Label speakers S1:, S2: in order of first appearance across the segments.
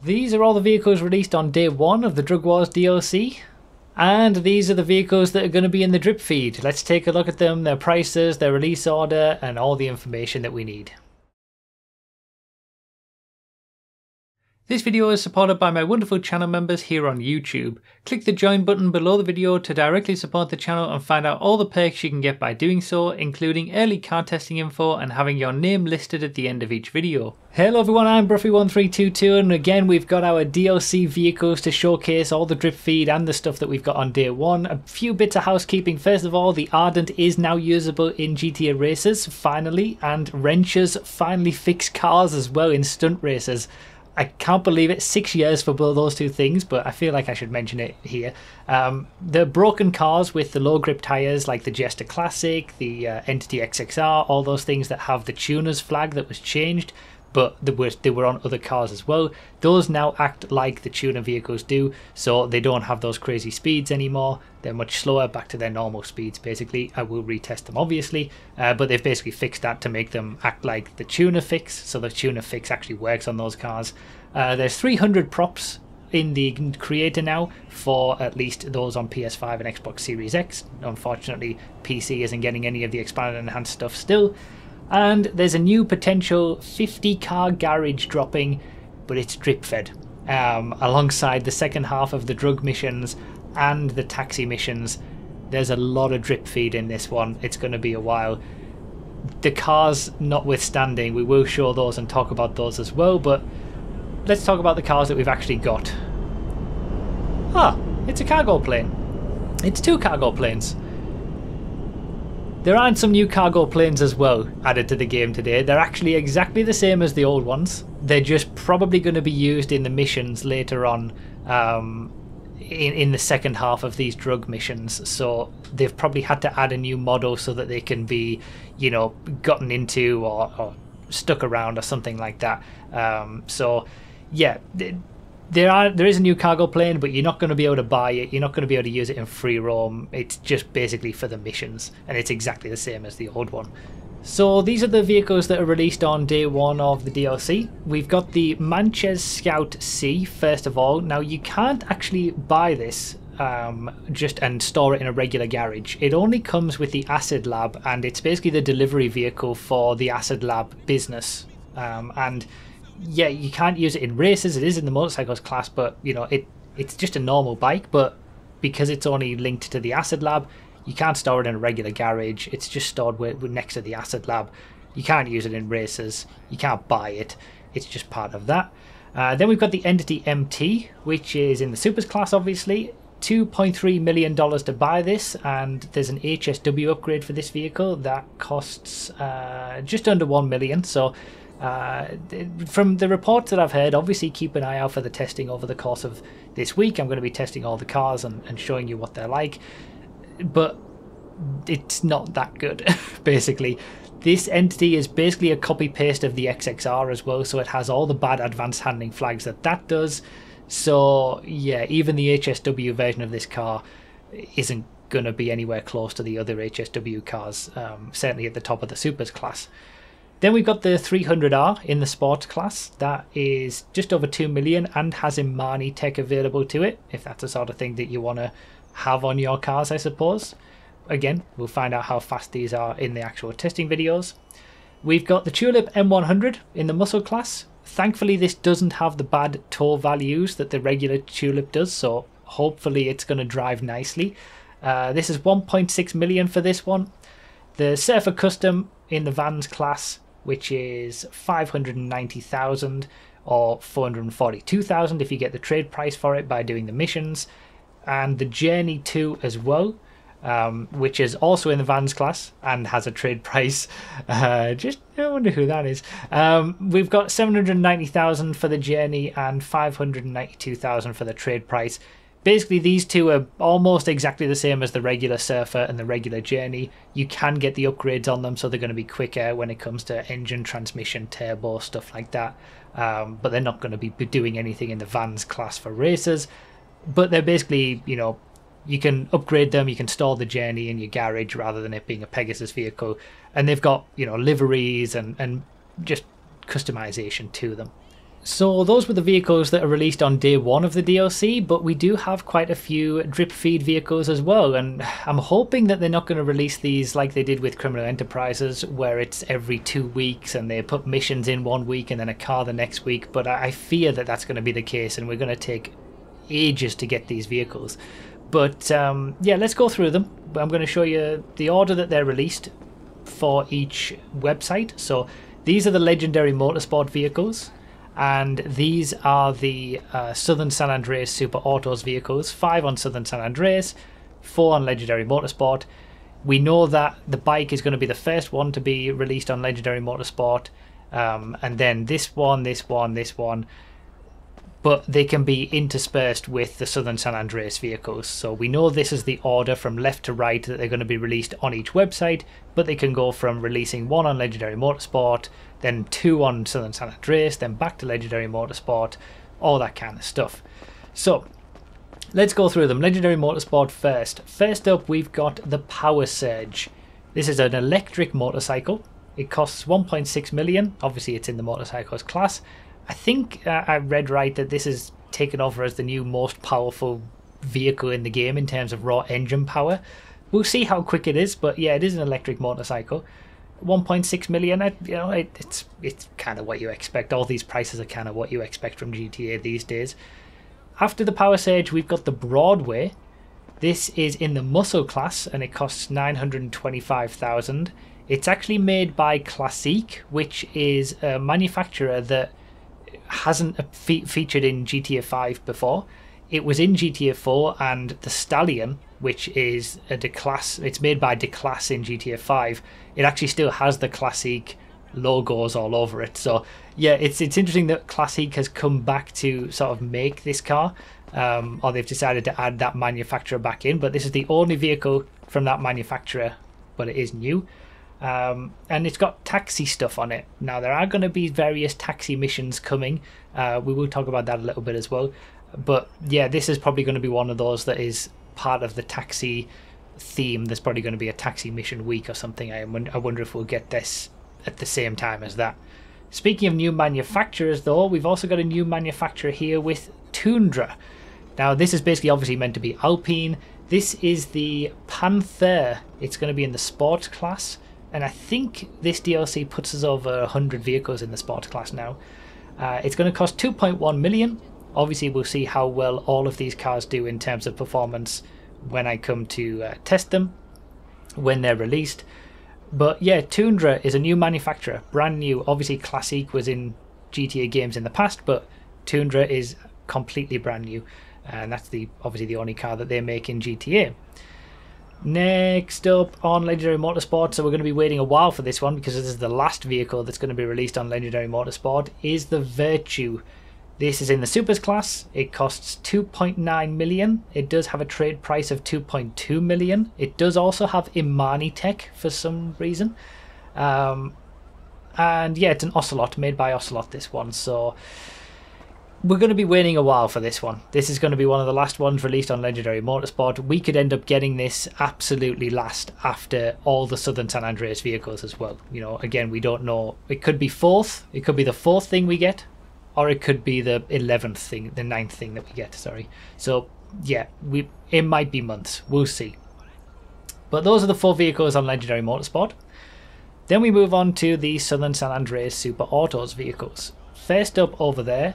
S1: These are all the vehicles released on day 1 of the Drug Wars DLC. And these are the vehicles that are going to be in the drip feed. Let's take a look at them, their prices, their release order, and all the information that we need. This video is supported by my wonderful channel members here on YouTube. Click the join button below the video to directly support the channel and find out all the perks you can get by doing so, including early car testing info and having your name listed at the end of each video. Hello everyone, I'm Bruffy1322 and again we've got our DLC vehicles to showcase all the drip feed and the stuff that we've got on day 1. A few bits of housekeeping. First of all, the Ardent is now usable in GTA races, finally, and wrenches finally fix cars as well in stunt races. I can't believe it, 6 years for both those two things, but I feel like I should mention it here. The broken cars with the low grip tyres like the Jester Classic, the Entity XXR, all those things that have the tuner's flag that was changed, but they were on other cars as well. Those now act like the tuner vehicles do, so they don't have those crazy speeds anymore. They're much slower, back to their normal speeds basically. I will retest them obviously, but they've basically fixed that to make them act like the tuner fix, so the tuner fix actually works on those cars. There's 300 props in the creator now for at least those on PS5 and Xbox Series X. Unfortunately, PC isn't getting any of the expanded and enhanced stuff still. And there's a new potential 50 car garage dropping, but it's drip fed, alongside the second half of the drug missions and the taxi missions. There's a lot of drip feed in this one. It's going to be a while. The cars notwithstanding, we will show those and talk about those as well, but let's talk about the cars that we've actually got. Ah, it's a cargo plane. It's 2 cargo planes. There aren't some new cargo planes as well added to the game today. They're actually exactly the same as the old ones. They're just probably going to be used in the missions later on, in the second half of these drug missions. So they've probably had to add a new model so that they can be, you know, gotten into or stuck around or something like that. So yeah, there is a new cargo plane, but you're not going to be able to buy it. You're not going to be able to use it in free roam. It's just basically for the missions, and it's exactly the same as the old one. So these are the vehicles that are released on day 1 of the DLC. We've got the Manches Scout C first of all. Now you can't actually buy this just and store it in a regular garage. It only comes with the Acid Lab, and it's basically the delivery vehicle for the Acid Lab business. And yeah, you can't use it in races. It is in the motorcycles class, but you know, it's just a normal bike, but because it's only linked to the Acid Lab, you can't store it in a regular garage. It's just stored next to the Acid Lab. You can't use it in races. You can't buy it. It's just part of that. Then we've got the Entity MT, which is in the Supers class obviously. $2.3 million to buy this, and there's an HSW upgrade for this vehicle that costs just under 1 million. So from the reports that I've heard, obviously keep an eye out for the testing over the course of this week. I'm going to be testing all the cars and showing you what they're like, but it's not that good. Basically, this Entity is basically a copy paste of the XXR as well, so it has all the bad advanced handling flags that does. So yeah, even the HSW version of this car isn't going to be anywhere close to the other HSW cars, certainly at the top of the Supers class. Then we've got the 300R in the Sport class. That is just over 2 million and has Imani tech available to it, if that's the sort of thing that you want to have on your cars, I suppose. Again, we'll find out how fast these are in the actual testing videos. We've got the Tulip M100 in the Muscle class. Thankfully, this doesn't have the bad tow values that the regular Tulip does, so hopefully it's going to drive nicely. This is 1.6 million for this one. The Surfer Custom in the Vans class, which is 590,000 or 442,000 if you get the trade price for it by doing the missions. And the Journey 2 as well, which is also in the Vans class and has a trade price. I wonder who that is. We've got 790,000 for the Journey and 592,000 for the trade price. Basically, these two are almost exactly the same as the regular Surfer and the regular Journey. You can get the upgrades on them, so they're going to be quicker when it comes to engine, transmission, turbo, stuff like that. But they're not going to be doing anything in the Vans class for racers. But they're basically, you know, you can upgrade them, you can store the Journey in your garage rather than it being a Pegasus vehicle. And they've got, you know, liveries and just customization to them. So those were the vehicles that are released on day one of the DLC, but we do have quite a few drip feed vehicles as well, and I'm hoping that they're not going to release these like they did with Criminal Enterprises, where it's every 2 weeks and they put missions in 1 week and then a car the next week, but I fear that that's going to be the case and we're going to take ages to get these vehicles. But yeah, let's go through them. I'm going to show you the order that they're released for each website. So these are the Legendary Motorsport vehicles, and these are the Southern San Andreas Super Autos vehicles. 5 on Southern San Andreas, 4 on Legendary Motorsport. We know that the bike is going to be the first one to be released on Legendary Motorsport, and then this one, but they can be interspersed with the Southern San Andreas vehicles. So we know this is the order from left to right that they're going to be released on each website, but they can go from releasing 1 on Legendary Motorsport, then 2 on Southern San Andreas, then back to Legendary Motorsport, all that kind of stuff. So let's go through them. Legendary Motorsport first. First up, we've got the Powersurge. This is an electric motorcycle. It costs 1.6 million. Obviously it's in the motorcycles class. I think I read right that this is taken over as the new most powerful vehicle in the game in terms of raw engine power. We'll see how quick it is, but yeah, it is an electric motorcycle. 1.6 million, you know, it's kind of what you expect. All these prices are kind of what you expect from GTA these days. After the Powersurge, we've got the Broadway. This is in the muscle class and it costs 925,000. It's actually made by Classique, which is a manufacturer that hasn't featured in GTA 5 before. It was in GTA 4, and the Stallion, which is a D-Class, it's made by D-Class in GTA 5. It actually still has the Classique logos all over it. So yeah, it's interesting that Classique has come back to sort of make this car, or they've decided to add that manufacturer back in. But this is the only vehicle from that manufacturer, but it is new. And it's got taxi stuff on it. Now there are going to be various taxi missions coming. We will talk about that a little bit as well. But yeah, this is probably going to be one of those that is part of the taxi theme. There's probably going to be a taxi mission week or something. I wonder if we'll get this at the same time as that. Speaking of new manufacturers though, we've also got a new manufacturer here with Tundra. Now this is basically obviously meant to be Alpine. This is the Panthere. It's going to be in the sports class. And I think this DLC puts us over 100 vehicles in the sports class now. It's going to cost 2.1 million. Obviously, we'll see how well all of these cars do in terms of performance when I come to test them, when they're released. But yeah, Tundra is a new manufacturer, brand new. Obviously, Classique was in GTA games in the past, but Tundra is completely brand new. And that's obviously the only car that they make in GTA. Next up on Legendary Motorsport, so we're going to be waiting a while for this one because this is the last vehicle that's going to be released on Legendary Motorsport, is the Virtue. This is in the Supers class. It costs 2.9 million. It does have a trade price of 2.2 million. It does also have Imani tech for some reason. And yeah, it's an Ocelot, made by Ocelot, this one. So we're going to be waiting a while for this one. This is going to be one of the last ones released on Legendary Motorsport. We could end up getting this absolutely last after all the Southern San Andreas vehicles as well. You know, again, we don't know. It could be fourth. It could be the fourth thing we get, or it could be the 11th thing, the 9th thing that we get, sorry. So yeah, it might be months. We'll see. But those are the 4 vehicles on Legendary Motorsport. Then we move on to the Southern San Andreas Super Autos vehicles. First up over there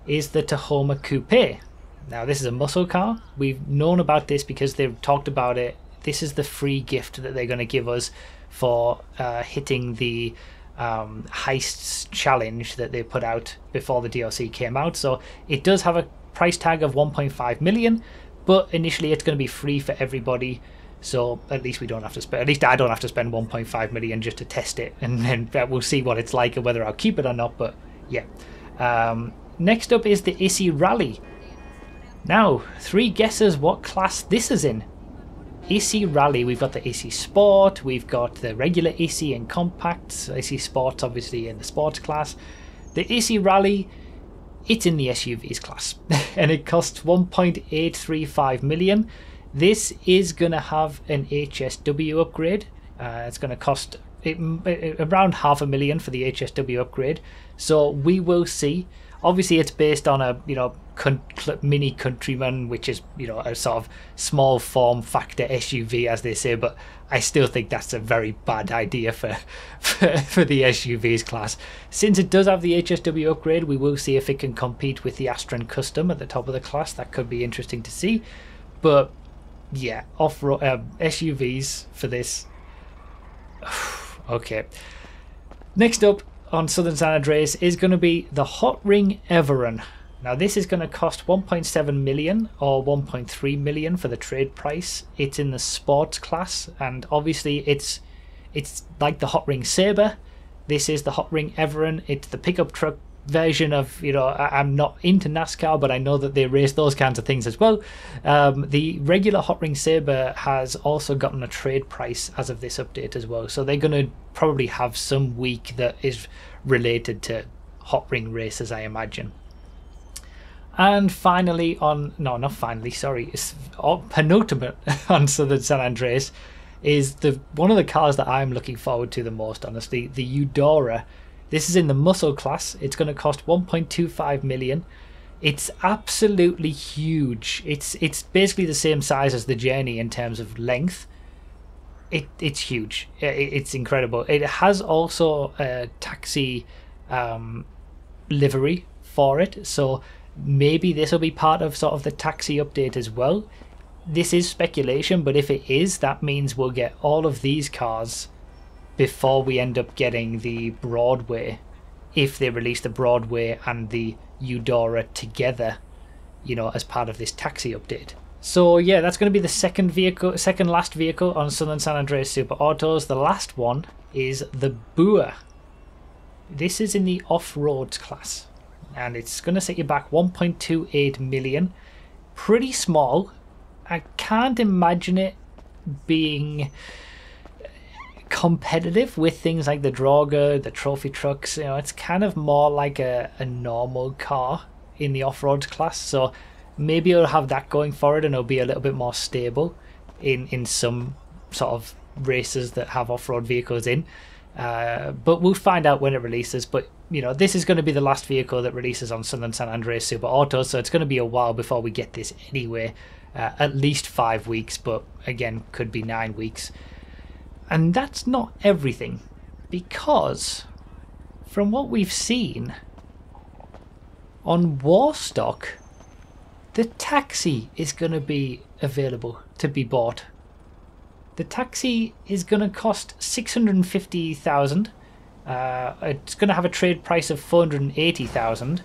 S1: is the Tahoma Coupe. Now this is a muscle car. We've known about this because they've talked about it. This is the free gift that they're going to give us for hitting the heists challenge that they put out before the DLC came out. So it does have a price tag of 1.5 million, but initially it's going to be free for everybody. So at least we don't have to spend, at least I don't have to spend 1.5 million just to test it, and then we'll see what it's like and whether I'll keep it or not. But yeah. Next up is the Issi Rally. Now, 3 guesses what class this is in. Issi Rally, we've got the Issi Sport, we've got the regular Issi and Compacts. Issi Sport's obviously in the sports class. The Issi Rally, it's in the SUVs class, and it costs 1.835 million. This is going to have an HSW upgrade. It's going to cost around 500,000 for the HSW upgrade. So we will see. Obviously, it's based on a mini Countryman, which is a sort of small form factor SUV, as they say. But I still think that's a very bad idea for the SUVs class. Since it does have the HSW upgrade, we will see if it can compete with the Astron Custom at the top of the class. That could be interesting to see. But yeah, off-road SUVs for this. Okay. Next up on Southern San Andreas is going to be the Hotring Everon. Now this is going to cost 1.7 million or 1.3 million for the trade price. It's in the sports class, and obviously it's like the Hotring Sabre. This is the Hotring Everon. It's the pickup truck version of, I'm not into NASCAR, but I know that they race those kinds of things as well. The regular Hotring Sabre has also gotten a trade price as of this update as well, so they're going to probably have some week that is related to Hotring races, I imagine. And finally penultimate on Southern San Andreas is one of the cars that I'm looking forward to the most, honestly, the Eudora. This is in the muscle class. It's going to cost 1.25 million. It's absolutely huge. It's basically the same size as the Journey in terms of length. It's huge. It's incredible. It has also a taxi livery for it, so maybe this will be part of sort of the taxi update as well. This is speculation, but if it is, that means we'll get all of these cars before we end up getting the Broadway, if they release the Broadway and the Eudora together, as part of this taxi update. So yeah, that's going to be the second last vehicle on Southern San Andreas Super Autos. The last one is the Boor. This is in the off-road class, and it's going to set you back 1.28 million. Pretty small. I can't imagine it being competitive with things like the Draga, the trophy trucks. It's kind of more like a normal car in the off-road class, so maybe it'll have that going for it, and it'll be a little bit more stable in some sort of races that have off-road vehicles in, but we'll find out when it releases. But this is going to be the last vehicle that releases on Southern San Andreas Super Autos, so it's going to be a while before we get this anyway. At least 5 weeks, but again, could be 9 weeks. And that's not everything, because from what we've seen on Warstock, the taxi is going to be available to be bought. The taxi is going to cost 650,000. It's going to have a trade price of 480,000.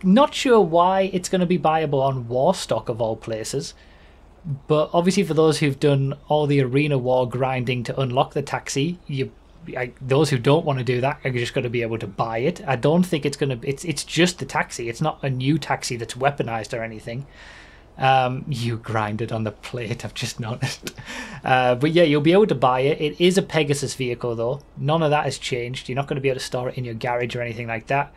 S1: Not sure why it's going to be buyable on Warstock of all places. But obviously, for those who've done all the arena war grinding to unlock the taxi, those who don't want to do that are just going to be able to buy it. I don't think it's going to. It's just the taxi. It's not a new taxi that's weaponized or anything. You grinded on the plate, I've just noticed. But yeah, you'll be able to buy it. It is a Pegasus vehicle though. None of that has changed. You're not going to be able to store it in your garage or anything like that.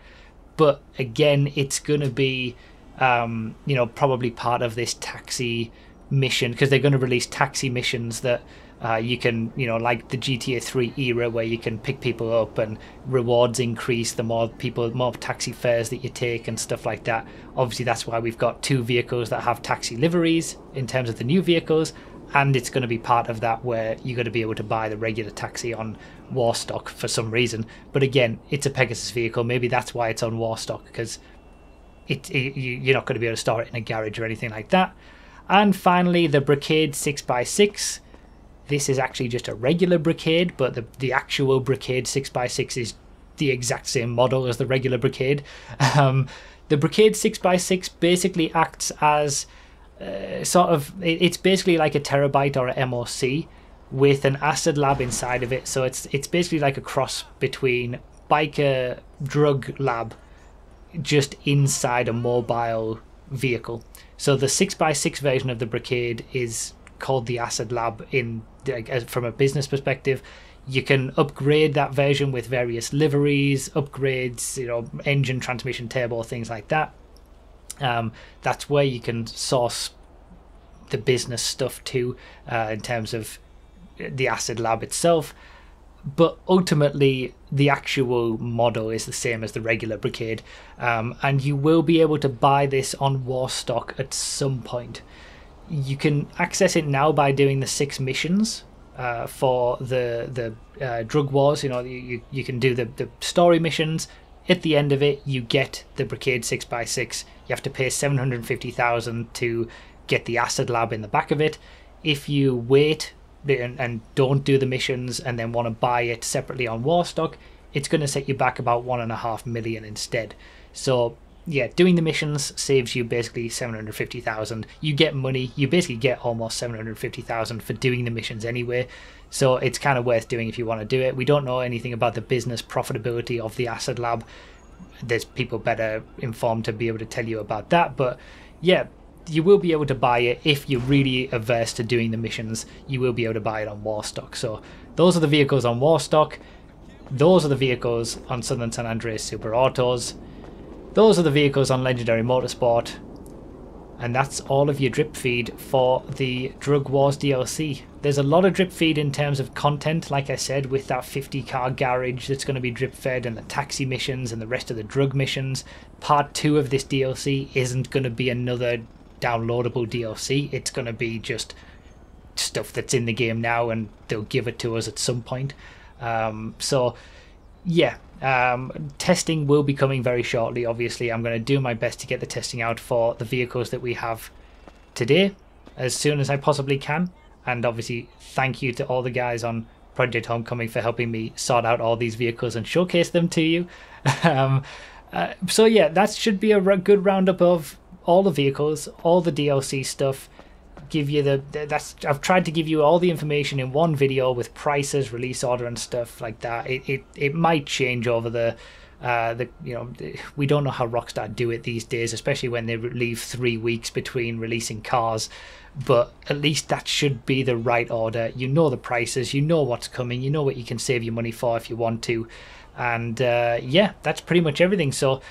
S1: But again, it's going to be, probably part of this taxi mission, because they're going to release taxi missions that you can, like the GTA 3 era, where you can pick people up and rewards increase the more taxi fares that you take and stuff like that. Obviously, that's why we've got 2 vehicles that have taxi liveries in terms of the new vehicles, and it's going to be part of that where you're going to be able to buy the regular taxi on Warstock for some reason. But again, it's a Pegasus vehicle. Maybe that's why it's on Warstock, because you're not going to be able to store it in a garage or anything like that. And finally, the Brickade 6x6. This is actually just a regular Brickade, but the actual Brickade 6x6 is the exact same model as the regular Brickade. The Brickade 6x6 basically acts as it's basically like a Terabyte or a MOC with an acid lab inside of it. So it's basically like a cross between biker drug lab just inside a mobile vehicle. So the 6x6 version of the Brickade is called the Acid Lab from a business perspective. You can upgrade that version with various liveries, upgrades, engine, transmission, turbo, things like that. That's where you can source the business stuff too, in terms of the Acid Lab itself. but ultimately the actual model is the same as the regular Brickade, and you will be able to buy this on Warstock at some point. You can access it now by doing the 6 missions for the drug wars. You know, you can do the story missions. At the end of it, you get the Brickade 6x6. You have to pay 750,000 to get the acid lab in the back of it. If you wait and don't do the missions and then want to buy it separately on Warstock, it's going to set you back about 1.5 million instead. So yeah, doing the missions saves you basically 750,000. You get money. You basically get almost 750,000 for doing the missions anyway. So it's kind of worth doing if you want to do it. We don't know anything about the business profitability of the acid lab. There's people better informed to be able to tell you about that. But yeah, you will be able to buy it if you're really averse to doing the missions. You will be able to buy it on Warstock. So those are the vehicles on Warstock. Those are the vehicles on Southern San Andreas Super Autos. Those are the vehicles on Legendary Motorsport. And that's all of your drip feed for the Drug Wars DLC. There's a lot of drip feed in terms of content, like I said, with that 50 car garage that's going to be drip fed, and the taxi missions and the rest of the drug missions. Part 2 of this DLC isn't going to be another downloadable DLC. It's going to be just stuff that's in the game now, and they'll give it to us at some point. So yeah, testing will be coming very shortly. Obviously, I'm going to do my best to get the testing out for the vehicles that we have today as soon as I possibly can. And obviously, thank you to all the guys on Project Homecoming for helping me sort out all these vehicles and showcase them to you. So yeah, that should be a good roundup of all the vehicles, all the DLC stuff. Give you I've tried to give you all the information in one video with prices, release order, and stuff like that. It might change over the we don't know how Rockstar do it these days, especially when they leave 3 weeks between releasing cars. But at least that should be the right order. You know the prices, you know what's coming, you know what you can save your money for if you want to. And yeah, that's pretty much everything. So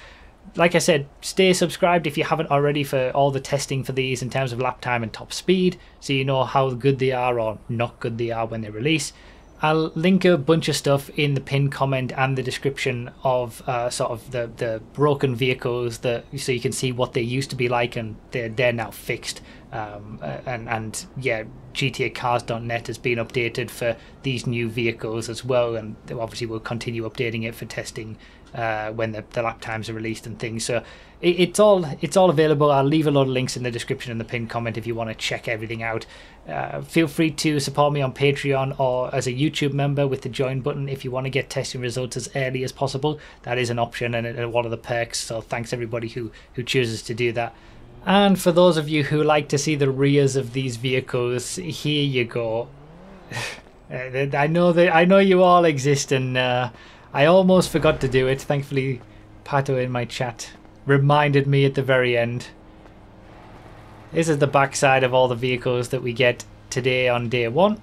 S1: like I said, stay subscribed if you haven't already for all the testing for these in terms of lap time and top speed, so you know how good they are or not good they are when they release. I'll link a bunch of stuff in the pinned comment and the description of sort of the broken vehicles, so you can see what they used to be like, and they're now fixed. And yeah, GTAcars.net has been updated for these new vehicles as well, and obviously we'll continue updating it for testing when the lap times are released and things. So it's all available. I'll leave a lot of links in the description and the pinned comment if you want to check everything out. Feel free to support me on Patreon or as a YouTube member with the join button if you want to get testing results as early as possible. That is an option and one of the perks, so thanks everybody who chooses to do that. And for those of you who like to see the rears of these vehicles, here you go. I know you all exist, and I almost forgot to do it. Thankfully, Pato in my chat reminded me at the very end. This is the backside of all the vehicles that we get today on day 1.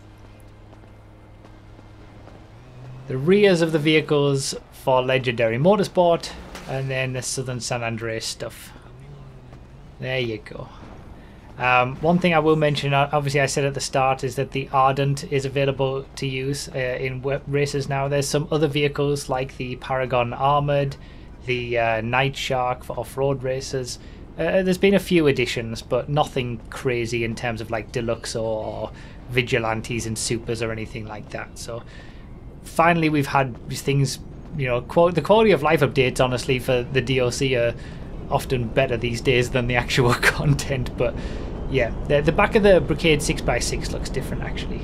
S1: The rears of the vehicles for Legendary Motorsport, and then the Southern San Andreas stuff. There you go. One thing I will mention, obviously I said at the start, is that the Ardent is available to use in races now. There's some other vehicles like the Paragon Armoured, the Night Shark for off-road races. There's been a few additions, but nothing crazy in terms of like deluxe or vigilantes and supers or anything like that. So finally we've had things, you know, the quality of life updates honestly for the DLC are often better these days than the actual content. But yeah, the back of the Brickade 6x6 looks different actually.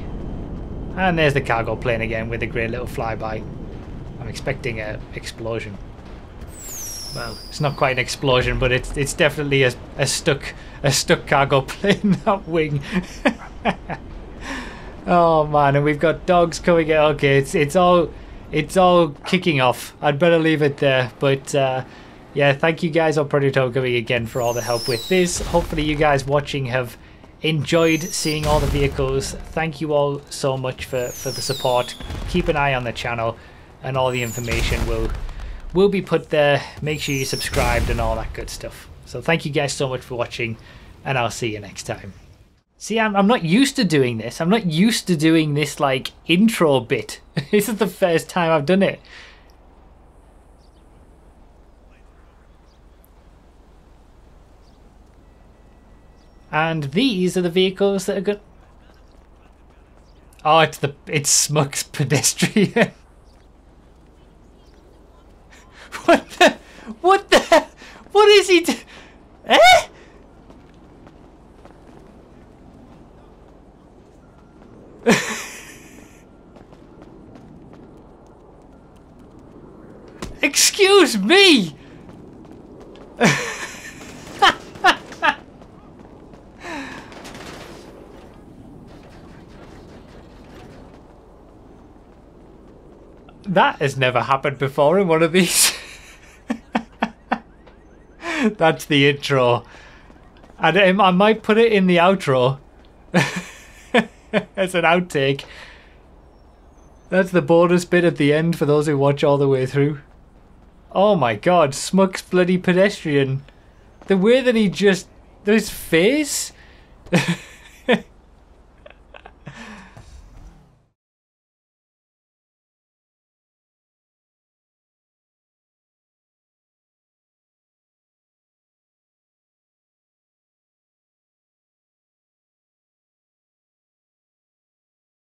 S1: And there's the cargo plane again with a great little flyby. I'm expecting an explosion. Well, it's not quite an explosion, but it's definitely a stuck cargo plane, that wing. Oh man, and we've got dogs coming out. Okay, it's all kicking off. I'd better leave it there. But yeah, thank you guys on Project Homecoming again for all the help with this. Hopefully you guys watching have enjoyed seeing all the vehicles. Thank you all so much for the support. Keep an eye on the channel, and all the information will be put there. Make sure you subscribed and all that good stuff. So thank you guys so much for watching, and I'll see you next time. See, I'm not used to doing this. I'm not used to doing this, like, intro bit. This is the first time I've done it. And these are the vehicles that are good. Oh, it's Smug's pedestrian. What is he Eh? Excuse me! That has never happened before in one of these. That's the intro. And I might put it in the outro. As an outtake. That's the bonus bit at the end for those who watch all the way through. Oh my god, Smug's bloody pedestrian. The way that he just... his face...